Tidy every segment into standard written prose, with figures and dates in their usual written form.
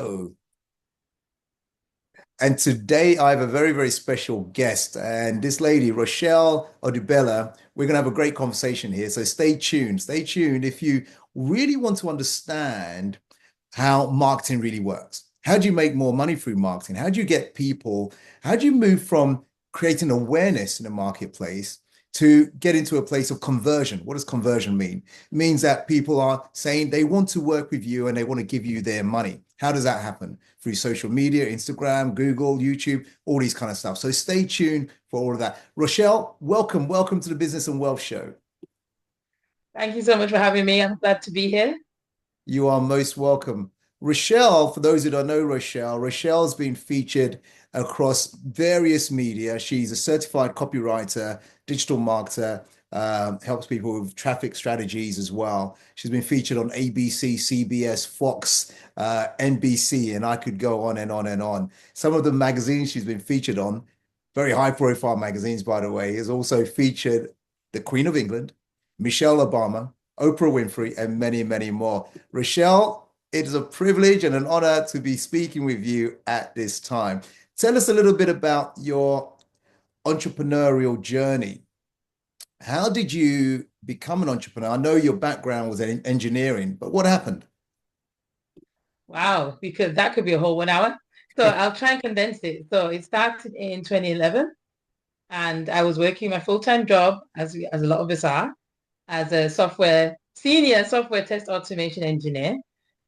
Oh, and today I have a very, very special guest, and this lady, Rochelle Odubela. We're going to have a great conversation here. So stay tuned. Stay tuned if you really want to understand how marketing really works. How do you make more money through marketing? How do you get people? How do you move from creating awareness in the marketplace to get into a place of conversion? What does conversion mean? It means that people are saying they want to work with you and they want to give you their money. How does that happen? Through social media, Instagram, Google, YouTube, all these kind of stuff. So stay tuned for all of that. Rochelle, welcome. Welcome to the Business and Wealth Show. Thank you so much for having me. I'm glad to be here. You are most welcome. Rochelle, for those who don't know Rochelle, Rochelle's been featured across various media. She's a certified copywriter, digital marketer, helps people with traffic strategies as well. She's been featured on ABC, CBS, Fox, NBC, and I could go on and on and on. Some of the magazines she's been featured on, very high profile magazines, by the way, has also featured the Queen of England, Michelle Obama, Oprah Winfrey, and many, many more. Rochelle, it is a privilege and an honor to be speaking with you at this time. Tell us a little bit about your entrepreneurial journey. How did you become an entrepreneur? I know your background was in engineering, but what happened? Wow, because that could be a whole 1 hour. So I'll try and condense it. So it started in 2011, and I was working my full-time job, as a lot of us are, as a senior software test automation engineer.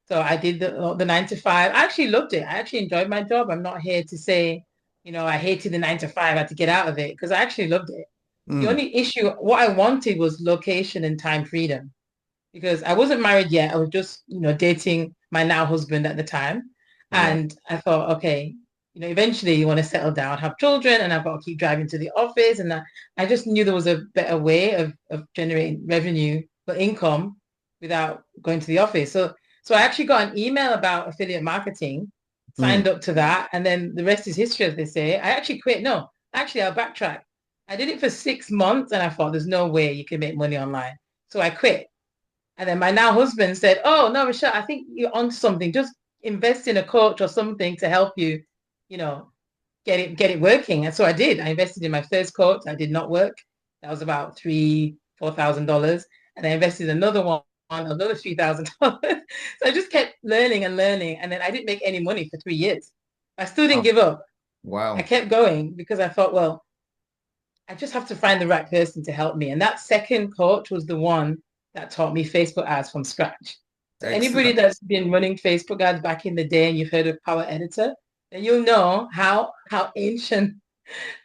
So I did the 9 to 5. I actually loved it. I actually enjoyed my job. I'm not here to say, I hated the 9 to 5. I had to get out of it because I actually loved it. The Mm, only issue, what I wanted was location and time freedom, because I wasn't married yet. I was just, dating my now husband at the time. right. And I thought, okay, eventually you want to settle down, have children, and I've got to keep driving to the office. And I just knew there was a better way of generating revenue or income without going to the office. So I actually got an email about affiliate marketing, Mm, signed up to that, and then the rest is history, as they say. I actually quit. No, actually, I'll backtrack. I did it for 6 months and I thought there's no way you can make money online. So I quit. And then my now husband said, "Oh no, Rochelle, I think you're on something. Just invest in a coach or something to help you, you know, get it working." And so I did. I invested in my first coach. I did not work. That was about $4,000. And I invested in another one, another $3,000. So I just kept learning and learning. And then I didn't make any money for 3 years. I still didn't wow. give up. I Wow. kept going because I thought, well, I just have to find the right person to help me. And that second coach was the one that taught me Facebook ads from scratch. So anybody Excellent. that's been running Facebook ads back in the day and you've heard of Power Editor, then you'll know how ancient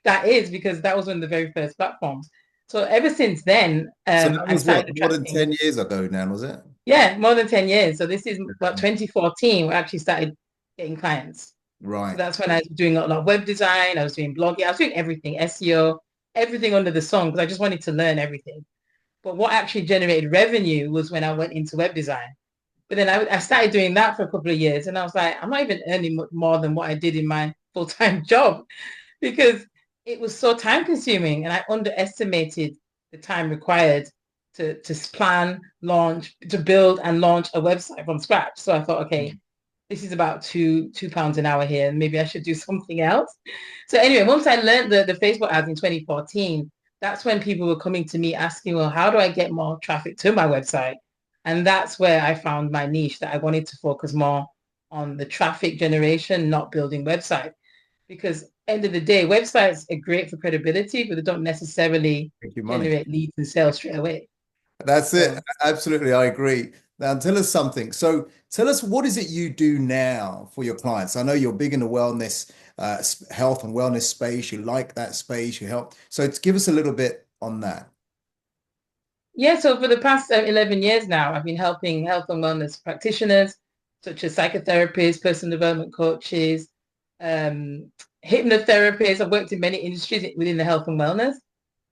that is, because that was one of the very first platforms. So ever since then, So that I was started what, more than attracting, 10 years ago now, was it? yeah, more than 10 years. So this is about 2014, we actually started getting clients. So Right. that's when I was doing a lot of web design. I was doing blogging. I was doing everything, SEO, everything under the sun, because I just wanted to learn everything. But what actually generated revenue was when I went into web design. But then I started doing that for a couple of years, and I was like, I'm not even earning more than what I did in my full-time job, because it was so time consuming, and I underestimated the time required to plan, launch, to build and launch a website from scratch. So I thought, okay, this is about two pounds an hour here, and maybe I should do something else. So anyway, once I learned the Facebook ads in 2014, that's when people were coming to me asking, well, how do I get more traffic to my website? And that's where I found my niche, that I wanted to focus more on the traffic generation, not building websites. Because end of the day, websites are great for credibility, but they don't necessarily Make you money. generate leads and sales straight away. That's it. So Absolutely, I agree. Now, tell us something. So, tell us what is it you do now for your clients? I know you're big in the wellness, health and wellness space. You like that space. You help. So, give us a little bit on that. yeah, so for the past 11 years now, I've been helping health and wellness practitioners, such as psychotherapists, personal development coaches, um, hypnotherapists. I've worked in many industries within the health and wellness.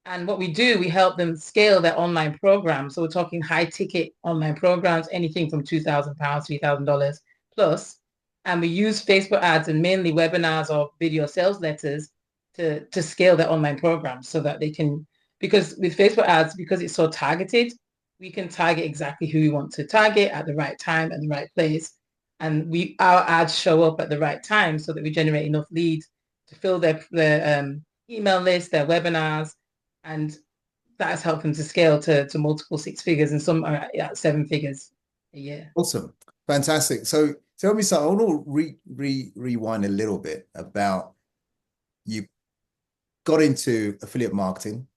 And what we do, we help them scale their online programs. So we're talking high ticket online programs, anything from £2,000, $3,000 plus. And we use Facebook ads and mainly webinars or video sales letters to scale their online programs, so that they can, because with Facebook ads, because it's so targeted, we can target exactly who we want to target at the right time, at the right place. and our ads show up at the right time so that we generate enough leads to fill their email list, their webinars, and that has helped them to scale to multiple six figures, and some are at seven figures a year. Awesome. Fantastic. So tell me something. I want to rewind a little bit about you got into affiliate marketing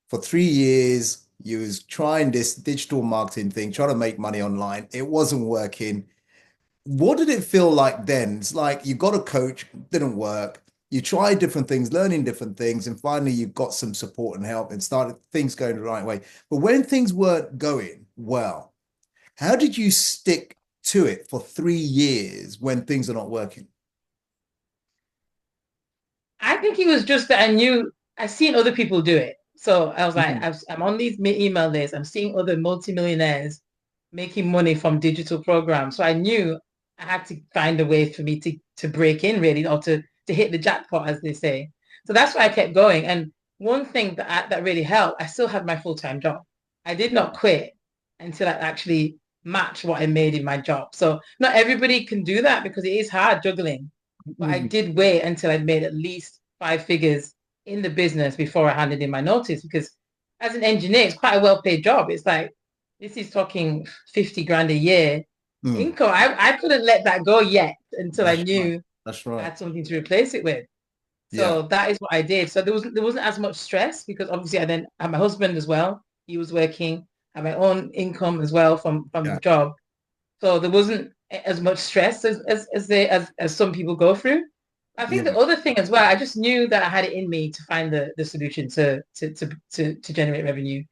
for 3 years. You was trying this digital marketing thing, trying to make money online. It wasn't working. What did it feel like then? It's like you got a coach, didn't work. You tried different things, learning different things, and finally you got some support and help and started things going the right way. But when things weren't going well, how did you stick to it for 3 years when things are not working? I think it was just that I seen other people do it. So I was like, Mhm. I'm on these email lists. I'm seeing other multimillionaires making money from digital programs. So I knew I had to find a way for me to break in really, or to hit the jackpot, as they say. So that's why I kept going. And one thing that really helped, I still had my full-time job. I did not quit until I actually matched what I made in my job. So not everybody can do that because it is hard juggling. But I Mhm. did wait until I'd made at least five figures in the business before I handed in my notice, because as an engineer, it's quite a well-paid job. It's like, this is talking 50 grand a year Mm, income. I couldn't let that go yet until I that's right. knew That's I right. had something to replace it with. Yeah. So that is what I did. So there wasn't as much stress because obviously I then had my husband as well. He was working, had my own income as well from the Yeah. job. So there wasn't as much stress as some people go through. I think the Yeah. other thing as well, I just knew that I had it in me to find the solution to generate revenue.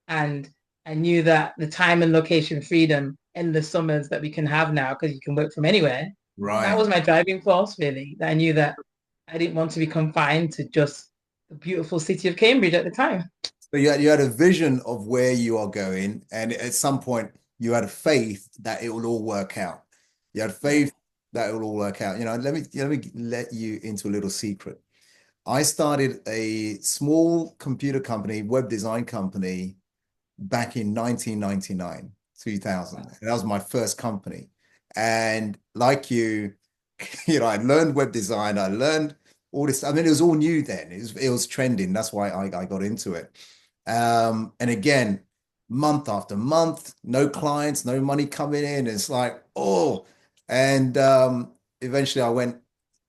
And I knew that the time and location freedom in the summers that we can have now, because you can work from anywhere, that Right. was my driving force, really. That I knew that I didn't want to be confined to just the beautiful city of Cambridge at the time. So you had a vision of where you are going, and at some point you had a faith that it will all work out. You had Yeah. faith that it will all work out. Let me let you into a little secret. I started a small computer company, web design company back in 1999, 2000. Wow. And that was my first company. And like you, I learned web design. I learned all this. I mean, it was all new then. It was trending. That's why I got into it. And again, month after month, no clients, no money coming in. It's like, oh, and eventually I went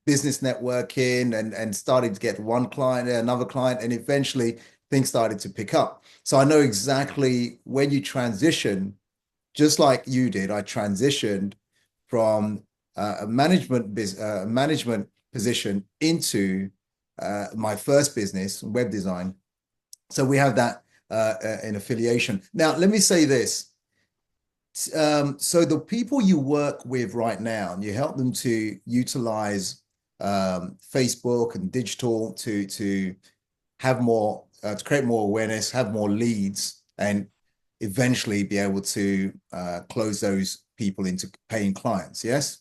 business networking and started to get one client, another client, and eventually things started to pick up. So I know exactly when you transition, just like you did, I transitioned from management position into my first business, web design. So we have that in affiliation. Now, let me say this. So the people you work with right now, and you help them to utilize Facebook and digital to have more, to create more awareness, have more leads, and eventually be able to close those people into paying clients. Yes?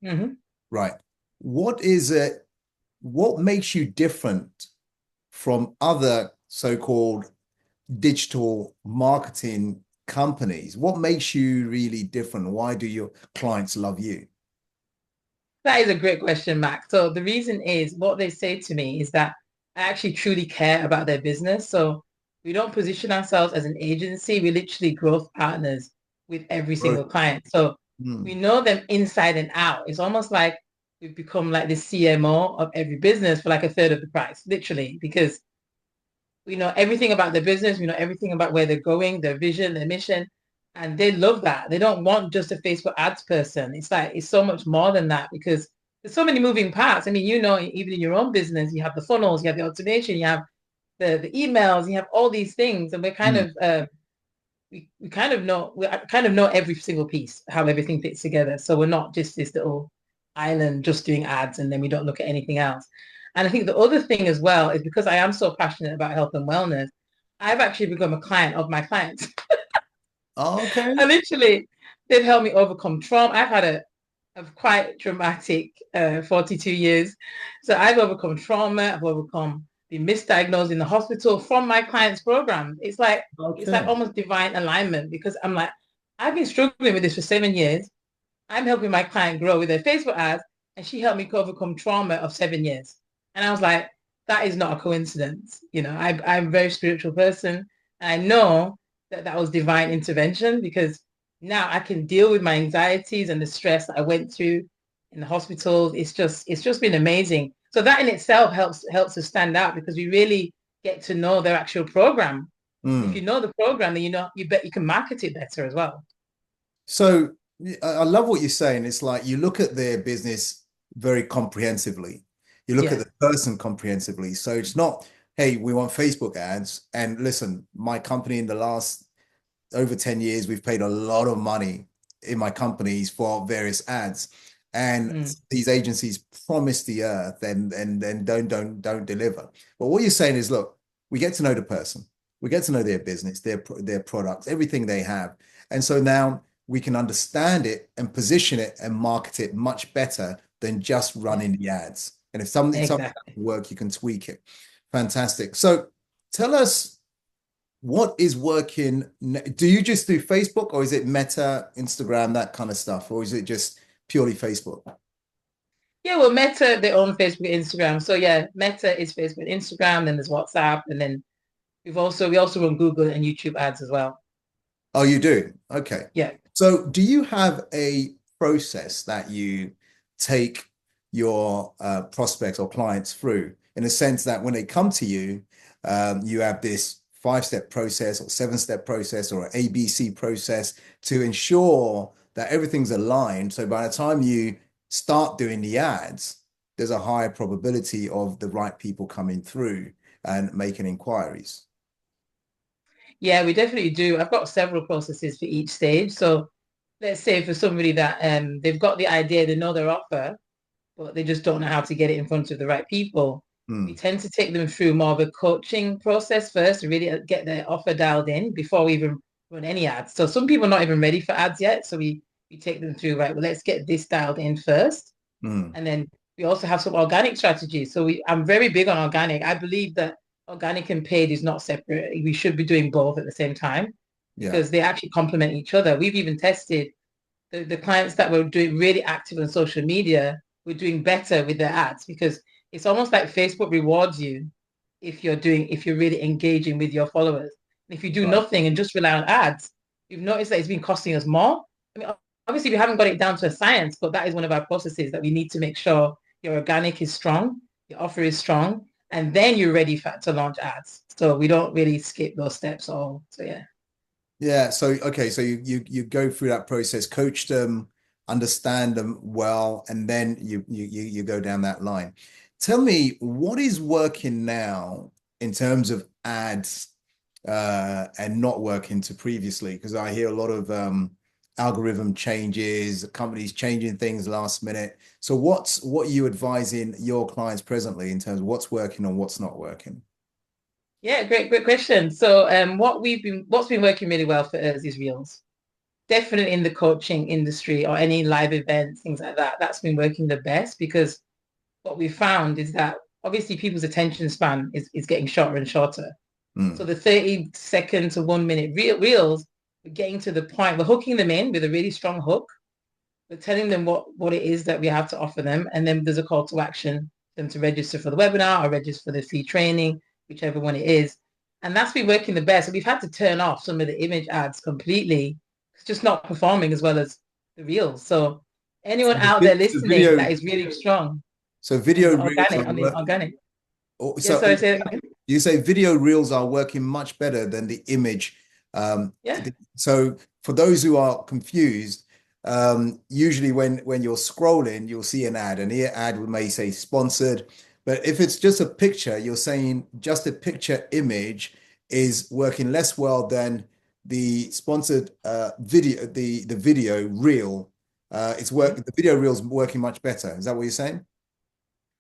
Mm-hmm. Right. What is it? What makes you different from other so-called digital marketing companies? What makes you really different? Why do your clients love you? That is a great question, Max. So the reason is what they say to me is that I actually truly care about their business. So we don't position ourselves as an agency. We literally growth partners with every Right. single client. So we Hmm. know them inside and out. It's almost like we've become like the CMO of every business for like a third of the price, literally, because we know everything about their business. We know everything about where they're going, their vision, their mission. And they love that. They don't want just a Facebook ads person. It's like, it's so much more than that because there's so many moving parts. I mean, even in your own business, you have the funnels, you have the automation, you have the emails, you have all these things. And we're kind Hmm. of, we kind of know every single piece, how everything fits together. So we're not just this little island just doing ads and then we don't look at anything else. And I think the other thing as well is because I am so passionate about health and wellness, I've actually become a client of my clients. Okay. I literally, they've helped me overcome trauma. I've had a quite dramatic 42 years. So I've overcome trauma. I've overcome being misdiagnosed in the hospital from my client's program. It's like Okay. almost divine alignment because I'm like, I've been struggling with this for 7 years. I'm helping my client grow with their Facebook ads, and she helped me overcome trauma of 7 years. And I was like, that is not a coincidence. I'm a very spiritual person. And I know that that was divine intervention because now I can deal with my anxieties and the stress that I went through in the hospitals. It's just been amazing. So that in itself helps us stand out because we really get to know their actual program. If you Mm. know the program, then you bet you can market it better as well. So I love what you're saying. It's like you look at their business very comprehensively. You look at Yeah. the person comprehensively. So it's not, hey, we want Facebook ads. And listen, my company in the last over 10 years, we've paid a lot of money in my companies for various ads. And Mm. these agencies promise the earth and then don't deliver. But what you're saying is, look, we get to know the person, we get to know their business, their products, everything they have. And so now we can understand it and position it and market it much better than just Yeah. running the ads. And if something Exactly. doesn't work, you can tweak it. Fantastic. So tell us what is working? Do you just do Facebook or is it Meta, Instagram, that kind of stuff? Or is it just purely Facebook? Yeah, well, Meta, they own Facebook, Instagram. So yeah, Meta is Facebook, Instagram, then there's WhatsApp, and then we also run Google and YouTube ads as well. Oh, you do? Okay. Yeah. So do you have a process that you take your prospects or clients through in a sense that when they come to you, you have this five-step process or seven-step process or an ABC process to ensure that everything's aligned. So by the time you start doing the ads, there's a higher probability of the right people coming through and making inquiries. Yeah, we definitely do. I've got several processes for each stage. So let's say for somebody that they've got the idea, they know their offer, but they just don't know how to get it in front of the right people. We Hmm. tend to take them through more of a coaching process first to really get their offer dialed in before we even run any ads. So some people are not even ready for ads yet. So we take them through, right, well, let's get this dialed in first. Hmm. And then we also have some organic strategies. So I'm very big on organic. I believe that organic and paid is not separate. We should be doing both at the same time Yeah. because they actually complement each other. We've even tested the clients that were doing really active on social media were doing better with their ads because it's almost like Facebook rewards you if you're really engaging with your followers. And if you do Right. nothing and just rely on ads, you've noticed that it's been costing us more. I mean, obviously we haven't got it down to a science, but that is one of our processes that we need to make sure your organic is strong, your offer is strong, and then you're ready to launch ads. So we don't really skip those steps all. So yeah. Yeah, so okay, so you go through that process, coach them, understand them well, and then you go down that line. Tell me what is working now in terms of ads and not working to previously, because I hear a lot of algorithm changes, companies changing things last minute. So what are you advising your clients presently in terms of what's working and what's not working? Yeah, great question. So what's been working really well for us is Reels. Definitely in the coaching industry or any live events, things like that. That's been working the best because what we found is that obviously people's attention span is getting shorter and shorter. So Mm, the 30-second to 1 minute reels, we're getting to the point, we're hooking them in with a really strong hook. We're telling them what it is that we have to offer them. And then there's a call to action for them to register for the webinar or register for the free training, whichever one it is. And that's been working the best. So we've had to turn off some of the image ads completely. It's just not performing as well as the reels. So anyone out there the listening that video, is really strong so on video the reels organic, are on the work. organic. Yeah, So sorry, say that again. you say video reels are working much better than the image. Yeah. So for those who are confused, usually when you're scrolling, you'll see an ad, and the ad may say sponsored. But if it's just a picture, you're saying just a picture image is working less well than the sponsored video, the video reel. The video reel's working much better. Is that what you're saying?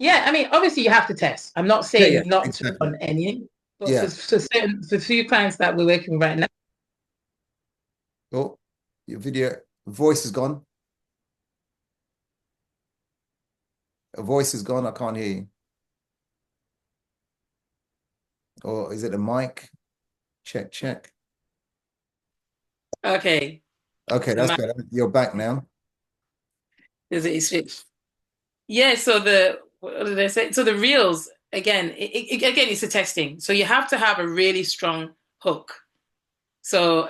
Yeah, I mean, obviously you have to test. I'm not Yeah, yeah, saying not to exactly. run any, but for Yeah. for few clients that we're working with right now, Oh, your video voice is gone. A voice is gone. I can't hear you. Or is it a mic? Check, check. okay, Okay, the that's better. You're back now. Is it? Yeah. So what did I say? So the reels again, again, it's a testing. So you have to have a really strong hook. So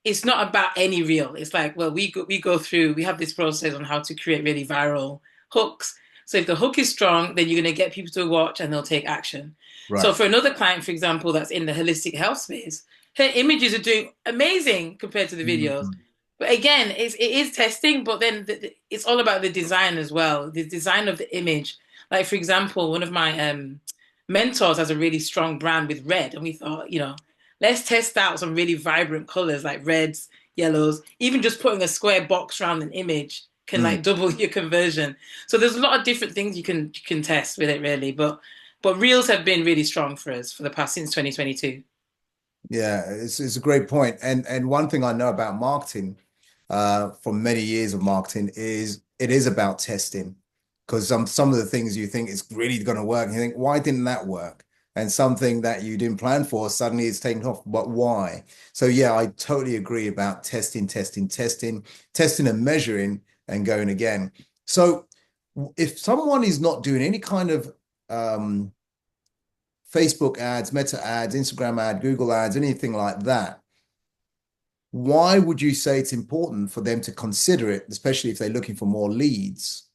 it's not about any reel. It's like, well, we go through, we have this process on how to create really viral hooks. So if the hook is strong, then you're going to get people to watch and they'll take action. So Right. for another client, for example, that's in the holistic health space, her images are doing amazing compared to the videos. Mhm. But again, it is testing, but then it's all about the design as well, the design of the image. Like, for example, one of my mentors has a really strong brand with red, and we thought, let's test out some really vibrant colors like reds, yellows. Even just putting a square box around an image can Mm. like double your conversion. So there's a lot of different things you can test with it really. But reels have been really strong for us for the past since 2022. Yeah, it's a great point. And one thing I know about marketing, from many years of marketing, is it is about testing. Because some of the things you think is really going to work, and you think, why didn't that work? And something that you didn't plan for, suddenly it's taken off. But why? So yeah, I totally agree about testing and measuring and going again. So if someone is not doing any kind of Facebook ads, Meta ads, Instagram ad, Google ads, anything like that, why would you say it's important for them to consider it, especially if they're looking for more leads?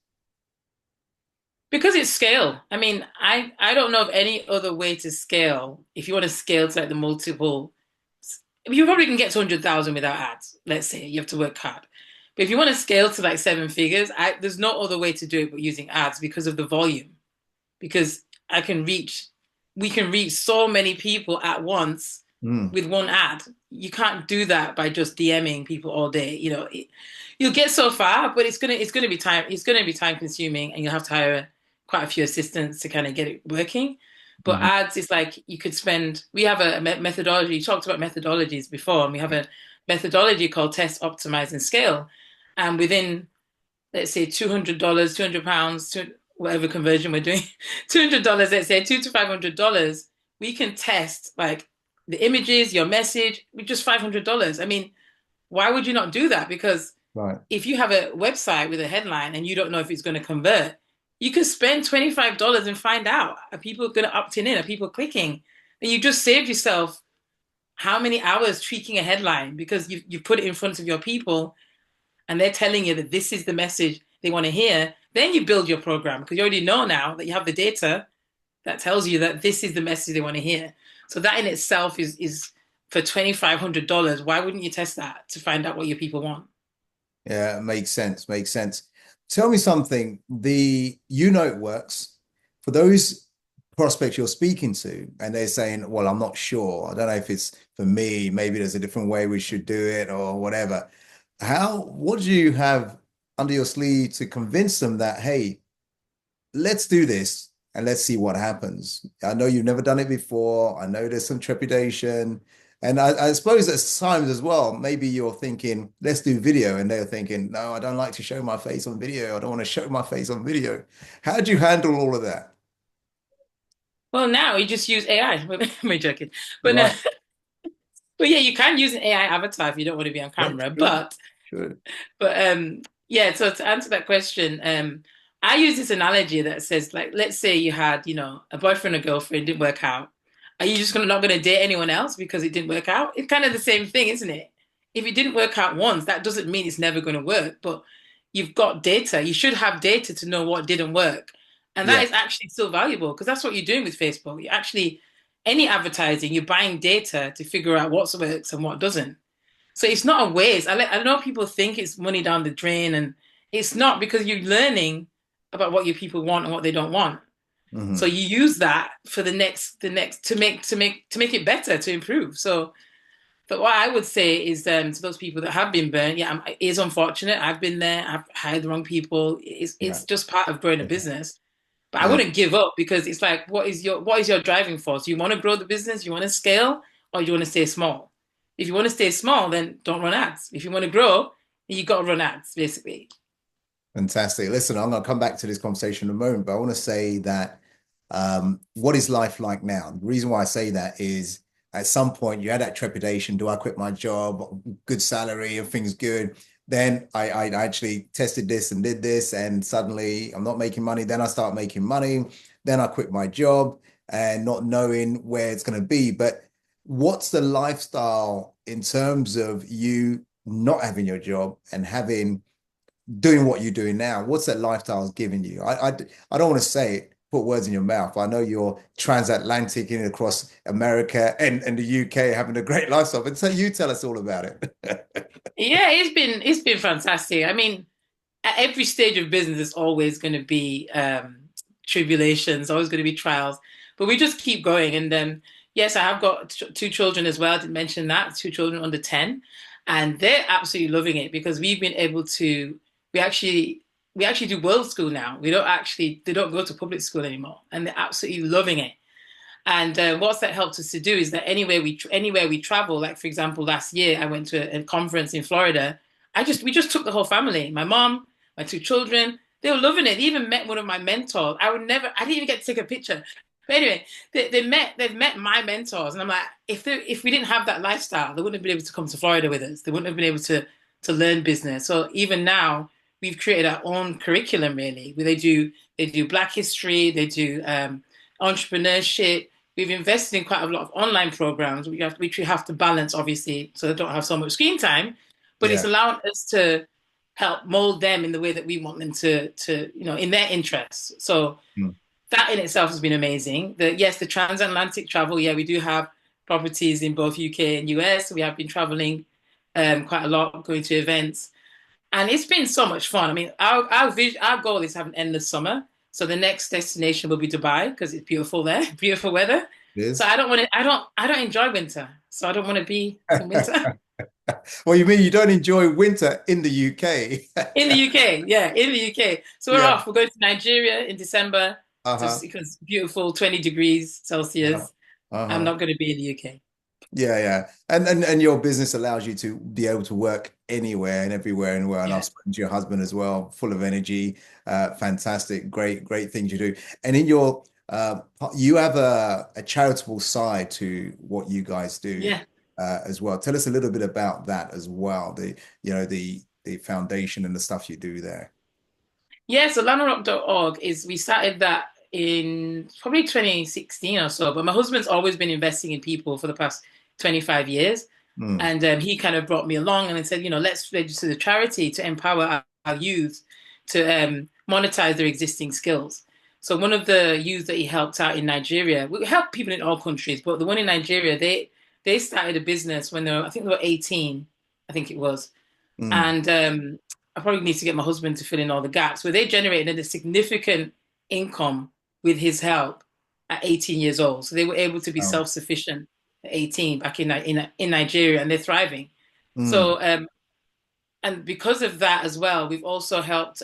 Because it's scale. I mean, I don't know of any other way to scale. If you want to scale to like the multiple, you probably can get to 100,000 without ads. Let's say you have to work hard. But if you want to scale to like seven figures, there's no other way to do it but using ads because of the volume. Because I can reach, we can reach so many people at once Mm, with one ad. You can't do that by just DMing people all day. You'll get so far, but it's gonna be time consuming, and you'll have to hire quite a few assistants to kind of get it working. But mhm. ads is like you could spend. We have a methodology. You talked about methodologies before, and we have a methodology called test, optimize, and scale. And within, let's say, $200, £200, whatever conversion we're doing, $200, let's say $200 to $500, we can test like the images, your message, with just $500. I mean, why would you not do that? Because Right. if you have a website with a headline and you don't know if it's going to convert, you can spend $25 and find out, are people going to opt in? Are people clicking? And you just saved yourself how many hours tweaking a headline because you put it in front of your people and they're telling you that this is the message they want to hear. Then you build your program because you already know now that you have the data that tells you that this is the message they want to hear. So that in itself is for $2,500. Why wouldn't you test that to find out what your people want? Yeah, it makes sense. Makes sense. Tell me something. You know it works for those prospects you're speaking to, and they're saying, "Well, I'm not sure. I don't know if it's for me. Maybe there's a different way we should do it, or whatever." What do you have under your sleeve to convince them that, hey, let's do this and let's see what happens. I know you've never done it before. I know there's some trepidation. And I suppose at times as well, maybe you're thinking, let's do video. And they're thinking, no, I don't like to show my face on video. I don't want to show my face on video. How do you handle all of that? Well, now you just use AI. I'm joking, but no, Right. but yeah, you can use an AI avatar if you don't want to be on Yeah, camera. sure. But Sure. yeah. So to answer that question, I use this analogy that says like, let's say you had a boyfriend or girlfriend didn't work out. Are you just not gonna date anyone else because it didn't work out? It's kind of the same thing, isn't it? If it didn't work out once, that doesn't mean it's never going to work. But you've got data. You should have data to know what didn't work. And that Yeah. is actually still valuable because that's what you're doing with Facebook. You actually, any advertising, you're buying data to figure out what works and what doesn't. So it's not a waste. I know people think it's money down the drain, and it's not because you're learning about what your people want and what they don't want. So Hmm. you use that for the next to make it better, to improve. So but what I would say is to those people that have been burnt, yeah, it is unfortunate. I've been there. I've hired the wrong people. It's Yeah. just part of growing a Yeah. business. But I Yeah. wouldn't give up because it's like, what is your driving force? You want to grow the business? You want to scale, or you want to stay small? If you want to stay small, then don't run ads. If you want to grow, you got to run ads, basically. Fantastic. Listen, I'm going to come back to this conversation in a moment, but I want to say that what is life like now? The reason why I say that is at some point you had that trepidation. Do I quit my job? Good salary, everything's good. Then I actually tested this and did this, and suddenly I'm not making money. Then I start making money. Then I quit my job and not knowing where it's going to be. But what's the lifestyle in terms of you not having your job and having doing what you're doing now? What's that lifestyle giving you? I don't want to say it, put words in your mouth. I know you're transatlantic in across America and the UK having a great lifestyle, but so you tell us all about it. Yeah, it's been fantastic. I mean, at every stage of business, there's always going to be tribulations, always going to be trials, but we just keep going. And yes, I have got two children as well. I didn't mention that, two children under 10, and they're absolutely loving it because we've been able to. We actually we actually do world school now. We don't actually they don't go to public school anymore, and they're absolutely loving it. And what's that helped us to do is that anywhere we travel, like for example, last year I went to a conference in Florida. We just took the whole family, my mom, my two children. They were loving it. They even met one of my mentors. I didn't even get to take a picture. But anyway, they've met my mentors, and I'm like, if we didn't have that lifestyle, they wouldn't have been able to come to Florida with us. They wouldn't have been able to learn business. So even now, we've created our own curriculum really, where they do Black history, they do entrepreneurship. We've invested in quite a lot of online programs, which we have to balance, obviously, so they don't have so much screen time. But it's Yeah. allowing us to help mold them in the way that we want them to in their interests. So Mm. that in itself has been amazing. Yes, the transatlantic travel, yeah, we do have properties in both UK and US. We have been traveling quite a lot, going to events. And it's been so much fun. I mean, our goal is to have an endless summer. So the next destination will be Dubai because it's beautiful there, beautiful weather. It So is. I don't want to. I don't enjoy winter. So I don't want to be in winter Well, you mean you don't enjoy winter in the UK? in the UK. Yeah, in the UK. So we're Yeah. off. We're going to Nigeria in December to Uh-huh. because beautiful 20 degrees Uh-huh. Celsius. I'm Uh-huh. not going to be in the UK. Yeah, yeah. And your business allows you to be able to work anywhere and everywhere and where. And I've Yeah. spoken to your husband as well, full of energy. Fantastic, great things you do. And in your you have a charitable side to what you guys do Yeah. as well. Tell us a little bit about that as well. The foundation and the stuff you do there. Yeah, so landonrock.org is we started that in probably 2016 or so. But my husband's always been investing in people for the past 25 years. Mm. And he kind of brought me along and said, let's register the charity to empower our youth to monetize their existing skills. So one of the youth that he helped out in Nigeria, we help people in all countries, but the one in Nigeria, they started a business when I think they were 18, I think it was. Mm. And I probably need to get my husband to fill in all the gaps, where they generated a significant income with his help at 18 years old. So they were able to be Wow. self-sufficient at 18 back in Nigeria, and they're thriving. Mm. So and because of that as well, we've also helped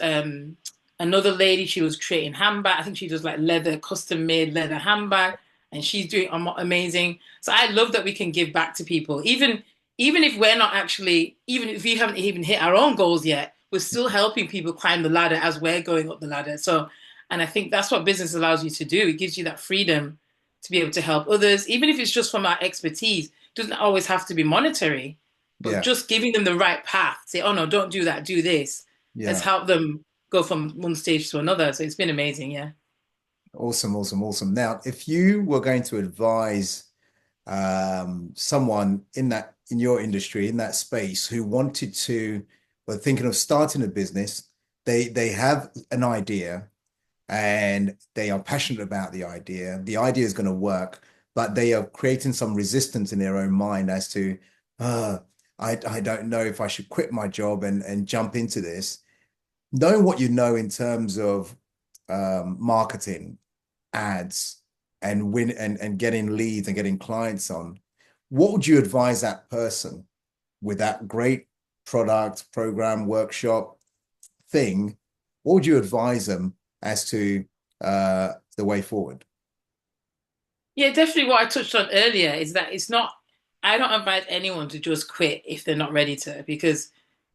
another lady. She was creating handbag. I think she does like leather, custom made leather handbag, and she's doing amazing. So I love that we can give back to people, even if we're not actually, even if we haven't even hit our own goals yet, we're still helping people climb the ladder as we're going up the ladder. So, and I think that's what business allows you to do. It gives you that freedom to be able to help others, even if it's just from our expertise. It doesn't always have to be monetary, but Yeah. just giving them the right path. Say, oh no, don't do that, do this, has Yeah. helped them go from one stage to another. So it's been amazing. Yeah. Awesome, awesome, awesome. Now, if you were going to advise someone in your industry, in that space, who wanted to, were thinking of starting a business, they have an idea and they are passionate about the idea. The idea is going to work, but they are creating some resistance in their own mind as to, uh, I don't know if I should quit my job and jump into this. Knowing what you know in terms of marketing, ads, and getting leads and getting clients on, what would you advise that person with that great product, program, workshop thing? What would you advise them as to the way forward? Yeah, definitely what I touched on earlier is that it's not, I don't advise anyone to just quit if they're not ready to, because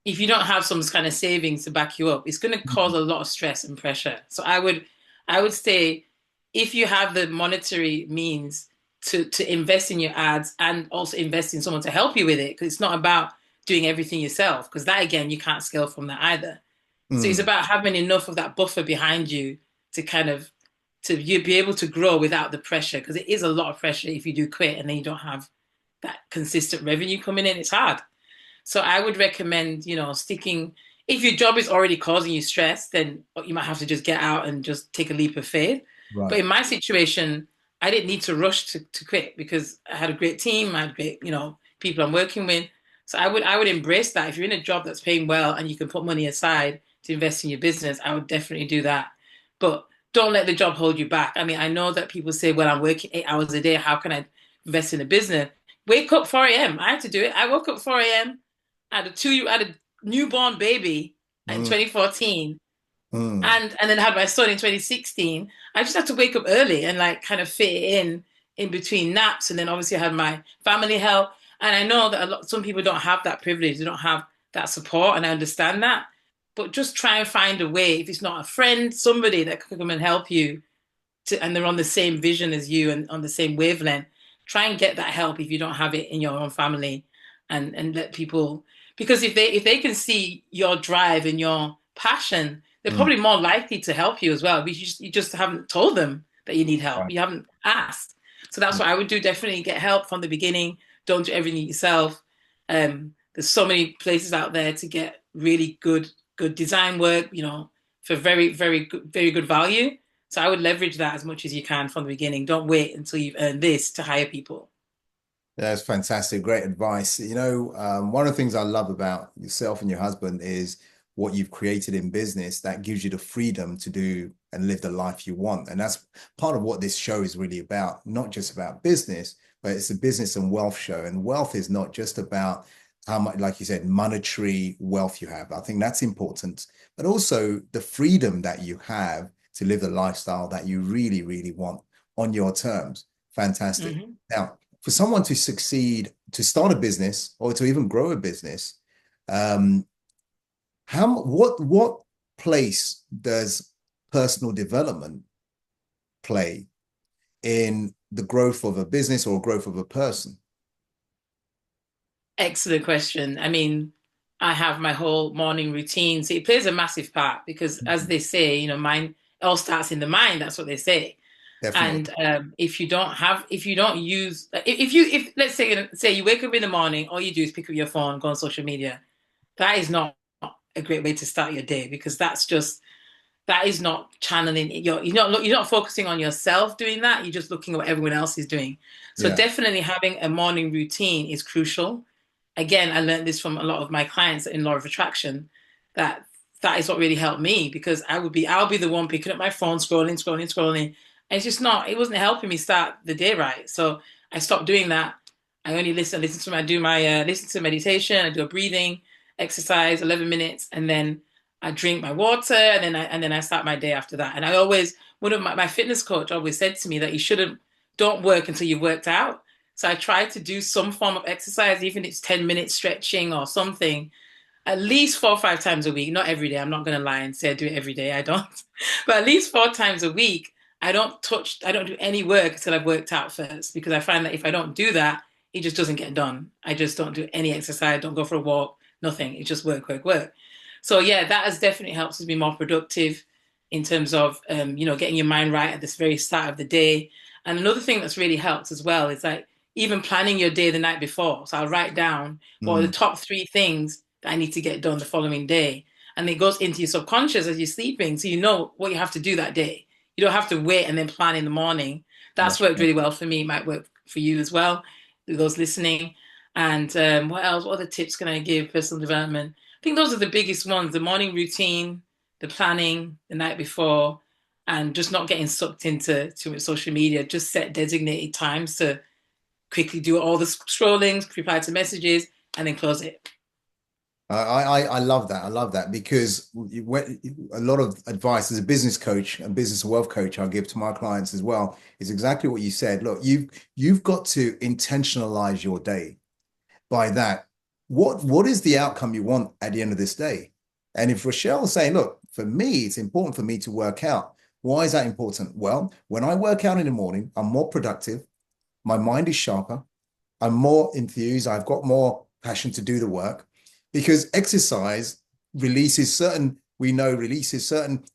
if you don't have some kind of savings to back you up, it's going to cause a lot of stress and pressure. So I would say if you have the monetary means to invest in your ads and also invest in someone to help you with it, because it's not about doing everything yourself, because that, again, you can't scale from that either. So it's Mm, about having enough of that buffer behind you to kind of you be able to grow without the pressure, because it is a lot of pressure if you do quit and then you don't have that consistent revenue coming in. It's hard. So I would recommend, sticking. If your job is already causing you stress, then you might have to just get out and just take a leap of faith. But right. in my situation, I didn't need to rush to quit because I had a great team. I had great, people I'm working with. So I would embrace that. If you're in a job that's paying well and you can put money aside to invest in your business, I would definitely do that. But don't let the job hold you back. I mean, I know that people say, well, I'm working 8 hours a day. How can I invest in a business? Wake up 4 a.m. I had to do it. I woke up 4 a.m. I had a newborn baby in Mm, 2014, mm, and then had my son in 2016. I just had to wake up early and like kind of fit it in between naps, and then obviously I had my family help. And I know that some people don't have that privilege, they don't have that support, and I understand that. But just try and find a way. If it's not a friend, somebody that can come and help you, and they're on the same vision as you and on the same wavelength, try and get that help if you don't have it in your own family, and let people, because if they can see your drive and your passion, they're mm, probably more likely to help you as well. But you just haven't told them that you need help. right. You haven't asked. So that's what I would do. Definitely get help from the beginning. Don't do everything yourself. There's so many places out there to get really good design work, for very, very good, very good value. So I would leverage that as much as you can from the beginning. Don't wait until you've earned this to hire people. That's fantastic. Great advice. One of the things I love about yourself and your husband is what you've created in business that gives you the freedom to do and live the life you want. And that's part of what this show is really about, not just about business, but it's a business and wealth show. And wealth is not just about how much, like you said, monetary wealth you have. I think that's important, but also the freedom that you have to live the lifestyle that you really, really want on your terms. Fantastic. Hmm. Now, for someone to succeed, to start a business or to even grow a business, um, what place does personal development play in the growth of a business or growth of a person? Excellent question. I mean, I have my whole morning routine. So it plays a massive part because, as Mhm. they say, mind, it all starts in the mind. That's what they say. Definitely. And if you don't use, if let's say you wake up in the morning, all you do is pick up your phone, go on social media. That is not a great way to start your day, because that is not channeling. You're not focusing on yourself doing that. You're just looking at what everyone else is doing. So Yeah. definitely having a morning routine is crucial. Again, I learned this from a lot of my clients in Law of Attraction, that that is what really helped me, because I'll be the one picking up my phone, scrolling. And it's just not, it wasn't helping me start the day right. So I stopped doing that. I only listen to meditation, I do a breathing exercise, 11 minutes, and then I drink my water, and then I start my day after that. And one of my fitness coach always said to me that don't work until you've worked out. So I try to do some form of exercise, even if it's 10 minutes stretching or something, at least 4 or 5 times a week. Not every day. I'm not going to lie and say I do it every day. I don't. But at least 4 times a week, I don't do any work until I've worked out first, because I find that if I don't do that, it just doesn't get done. I just don't do any exercise, don't go for a walk, nothing. It's just work. So yeah, that has definitely helped us be more productive in terms of, getting your mind right at this very start of the day. And another thing that's really helped as well is like even planning your day the night before. So I'll write down what are the Mm, top 3 things that I need to get done the following day. And it goes into your subconscious as you're sleeping. So you know what you have to do that day. You don't have to wait and then plan in the morning. That's that's worked right. really well for me. It might work for you as well, those listening. And what else? What other tips can I give? Personal development. I think those are the biggest ones: the morning routine, the planning the night before, and just not getting sucked into too much social media. Just set designated times to quickly do all the scrollings, reply to messages, and then close it. I love that. I love that because a lot of advice as a business coach and business and wealth coach I give to my clients as well is exactly what you said. Look, you've got to intentionalize your day. By that, what is the outcome you want at the end of this day? And if Rochelle's saying, look, for me, it's important for me to work out. Why is that important? Well, when I work out in the morning, I'm more productive, my mind is sharper, I'm more enthused, I've got more passion to do the work. because exercise releases certain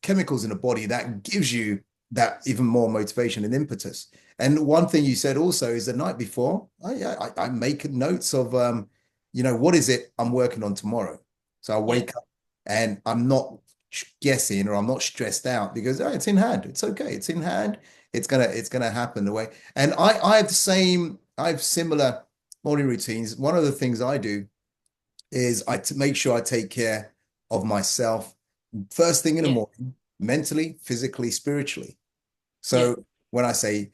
chemicals in the body that gives you that even more motivation and impetus. And one thing you said also is the night before, I make notes of, what is it I'm working on tomorrow? So I wake up and I'm not guessing or I'm not stressed out because it's in hand. It's okay. It's in hand. It's gonna happen the way. And I have similar morning routines. One of the things I do is make sure I take care of myself first thing in the morning, mentally, physically, spiritually. So when I say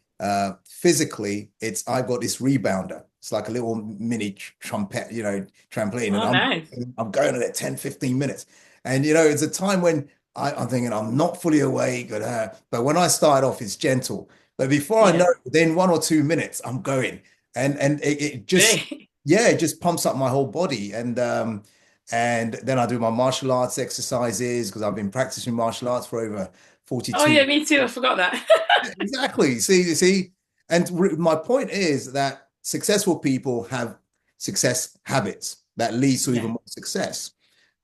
physically, I've got this rebounder. It's like a little mini trumpet, trampoline. Oh, And nice. I'm going at it 10, 15 minutes. And it's a time when I'm thinking I'm not fully awake, but when I start off, it's gentle. But before I know it, within 1 or 2 minutes, I'm going. And it just, it just pumps up my whole body. And then I do my martial arts exercises because I've been practicing martial arts for over Oh 42. yeah, me too. I forgot that. Exactly. See, and my point is that successful people have success habits that leads to even more success.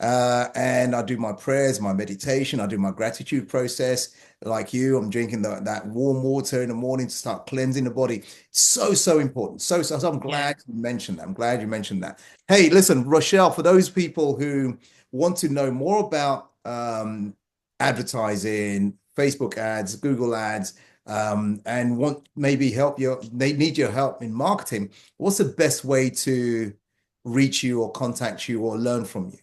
And I do my prayers, my meditation, I do my gratitude process. Like you, I'm drinking that warm water in the morning to start cleansing the body. So important. So I'm glad you mentioned that. I'm glad you mentioned that. Hey, listen, Rochelle, for those people who want to know more about advertising, Facebook ads, Google ads, and want maybe they need your help in marketing, what's the best way to reach you or contact you or learn from you?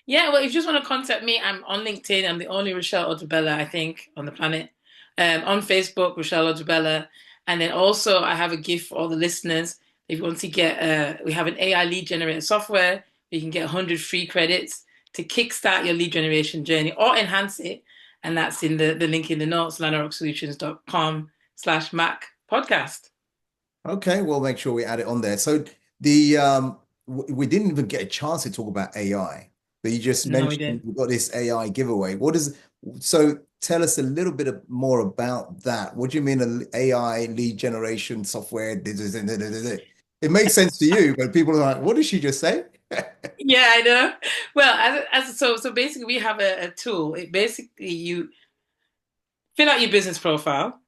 Yeah, well, if you just want to contact me, I'm on LinkedIn. I'm the only Rochelle Odubela, I think, on the planet. On Facebook, Rochelle Odubela. And then also, I have a gift for all the listeners. If you want to we have an AI lead generator software where you can get 100 free credits to kickstart your lead generation journey or enhance it. And that's in the link in the notes, lanarocksolutions.com/Mac podcast. Okay, we'll make sure we add it on there. So the we didn't even get a chance to talk about AI, but you just No, we mentioned didn't. we've got this AI giveaway. So tell us a little bit more about that. What do you mean an AI lead generation software? It makes sense to you, but people are like, what did she just say? Yeah, I know. Well, so basically, we have a tool. It basically you fill out your business profile.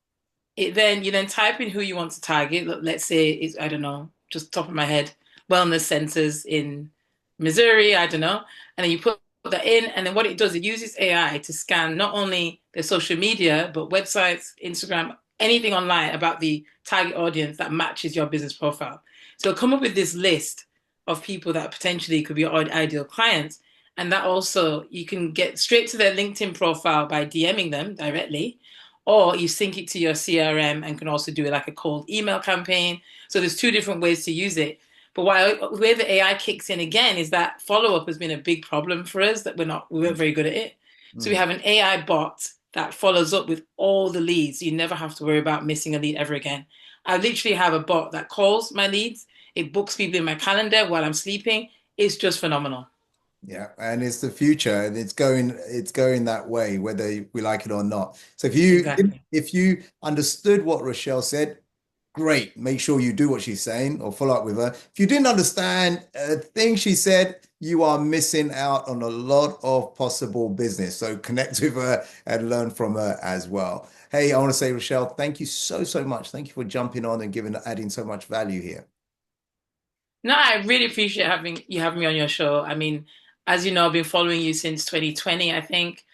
You then type in who you want to target. Let's say it's, I don't know, just top of my head, wellness centers in Missouri. I don't know, and then you put that in, and then what it does, it uses AI to scan not only their social media but websites, Instagram, anything online about the target audience that matches your business profile. So it'll come up with this list of people that potentially could be your ideal clients. And that also, you can get straight to their LinkedIn profile by DMing them directly, or you sync it to your CRM and can also do it like a cold email campaign. So there's two different ways to use it. But where the AI kicks in again is that follow-up has been a big problem for us, that we weren't very good at it. So we have an AI bot that follows up with all the leads. You never have to worry about missing a lead ever again. I literally have a bot that calls my leads. It books people in my calendar while I'm sleeping. It's just phenomenal. Yeah, and it's the future, and it's going that way, whether we like it or not. So if you understood what Rochelle said, great. Make sure you do what she's saying or follow up with her. If you didn't understand a thing she said, you are missing out on a lot of possible business. So connect with her and learn from her as well. Hey, I want to say, Rochelle, thank you so much. Thank you for jumping on and adding so much value here. No, I really appreciate having me on your show. I mean, as you know, I've been following you since 2020, I think,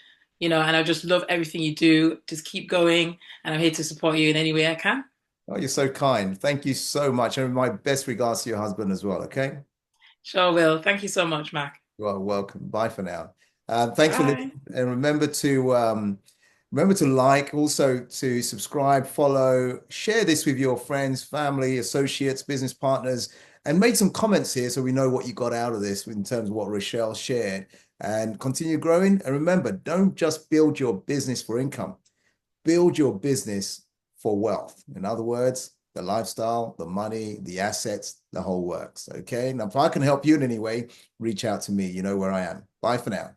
and I just love everything you do. Just keep going, and I'm here to support you in any way I can. Oh, you're so kind. Thank you so much. And my best regards to your husband as well. Okay. Sure will. Thank you so much, Mac. You are welcome. Bye for now. Thanks for Bye. listening. And remember to like, also to subscribe, follow, share this with your friends, family, associates, business partners, and make some comments here so we know what you got out of this in terms of what Rochelle shared. And continue growing. And remember, don't just build your business for income, build your business for wealth. In other words, the lifestyle, the money, the assets, the whole works. Okay. Now, if I can help you in any way, reach out to me. You know where I am. Bye for now.